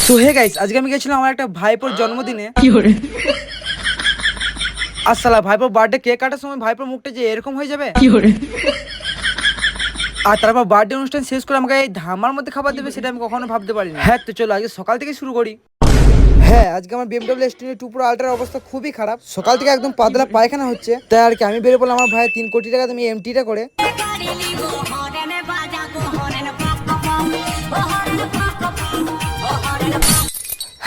তো hey guys, আজকে আমি গেছিলাম আমার একটা ভাইপোর জন্মদিনে। আসসালা ভাইপোর বার্থডে কেক কাটার সময় ভাইপোর মুখটা যে এরকম হয়ে যাবে। আর তারপর বার্থডে অনুষ্ঠান শেষ করে আমাকে এই ধামার মধ্যে খাবার দেবে, সেটা আমি কখনো ভাবতে পারিনি। হ্যাঁ, তো চলো আজকে সকাল থেকে শুরু করি। হ্যাঁ, আজকে আমার BMW S10 2 Pro Ultra অবস্থা খুবই খারাপ। সকাল থেকে একদম পাতলা পায়খানা হচ্ছে, তাই আর কি আমি বেরিয়ে পড়লাম আমার ভাই 3 কোটি টাকা তুমি এমটিটা করে।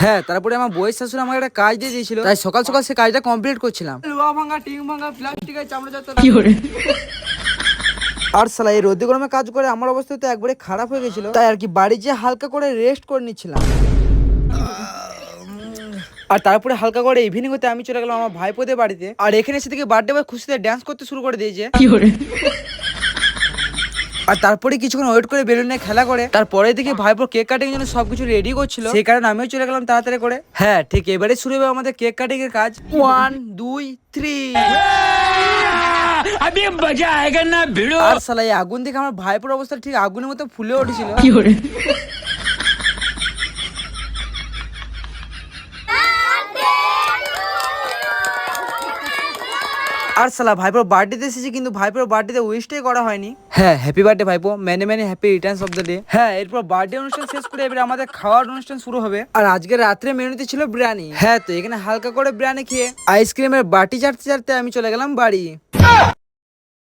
হ্যাঁ, তারপরে আমার বউয়ের শাশুড়ি আমাকে একটা কাজ দিয়ে দিয়েছিল, তাই সকাল সকাল সে কাজটা কমপ্লিট করছিলাম। লোহা ভাঙা, টিং ভাঙা, প্লাস্টিকের চামড়া জাত। আর শালা এই রোদে গরমে কাজ করে আমার অবস্থা তো একবারে খারাপ হয়ে গেছিল, তাই আর কি বাড়ি যেয়ে হালকা করে রেস্ট করে নিচ্ছিলাম। আর তারপরে হালকা করে ইভিনিং হতে আমি চলে গেলাম আমার ভাইপোদের বাড়িতে। আর এখানে এসে থেকে বার্থডে বয় খুশিতে ডান্স করতে শুরু করে দিয়েছে। আর তারপরে কিছুক্ষণ ওয়েট করে বেলুন নিয়ে খেলা করে, তারপরে দেখি ভাইপোর কেক কাটিং এর জন্য সবকিছু রেডি করছিল, সেই কারণে আমিও চলে গেলাম তাড়াতাড়ি করে। হ্যাঁ, ঠিক এবারে শুরু হবে আমাদের কেক কাটিং এর কাজ। 1 2 3। अभी मजा आएगा ना भिड़ो। আর শালা এই আগুন দেখে আমার ভাইপোর অবস্থা ঠিক আগুনের মতো ফুলে উঠেছিল। আর শালা ভাইপোর বার্থডেতে এসেছি, কিন্তু ভাইপোর বার্থডেতে উইশটাই করা হয়নি। হ্যাঁ, হ্যাপি বার্থডে ভাইপো, many many happy Returns of the day. হ্যাঁ, এরপর বার্থডে অনুষ্ঠান শেষ করে এবারে আমাদের খাওয়ার অনুষ্ঠান শুরু হবে। আর আজকে রাত্রে মেনুতে ছিল বিরিয়ানি। হ্যাঁ, তো এখানে হালকা করে বিরিয়ানি খেয়ে আইসক্রিমের বাটি চাটতে চাটতে আমি চলে গেলাম বাড়ি।